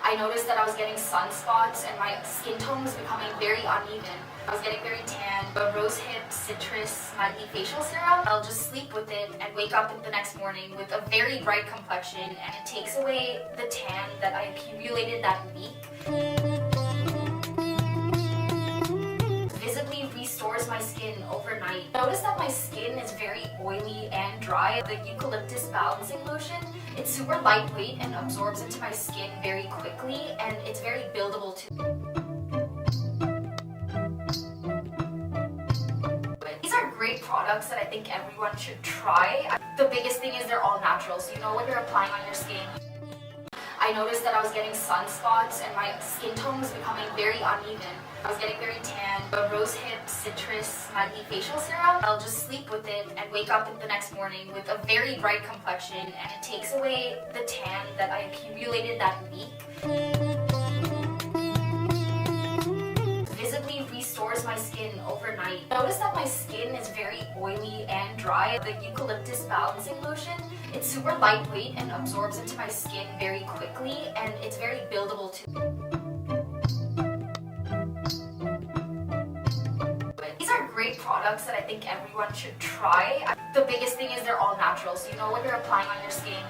I noticed that I was getting sunspots and my skin tone was becoming very uneven. I was getting very tan. The Rosehip Citrus Nightly facial serum, I'll just sleep with it and wake up the next morning with a very bright complexion, and it takes away the tan that I accumulated that week. Visibly restores my skin overnight. I noticed that my skin is very oily and dry. The Eucalyptus balancing lotion, it's super lightweight and absorbs into my skin very quickly, and it's very buildable too. These are great products that I think everyone should try. The biggest thing is they're all natural, so you know what you're applying on your skin. I noticed that I was getting sunspots and my skin tone was becoming very uneven. I was getting very tan. The Rosehip Citrus Nightly facial serum, I'll just sleep with it and wake up the next morning with a very bright complexion, and it takes away the tan that I accumulated that week. Visibly restores my skin overnight. Notice that my skin is very oily and dry. The Eucalyptus balancing lotion, it's super lightweight and absorbs into my skin very quickly, and it's very buildable too. These are great products that I think everyone should try. The biggest thing is they're all natural, so you know what you're applying on your skin.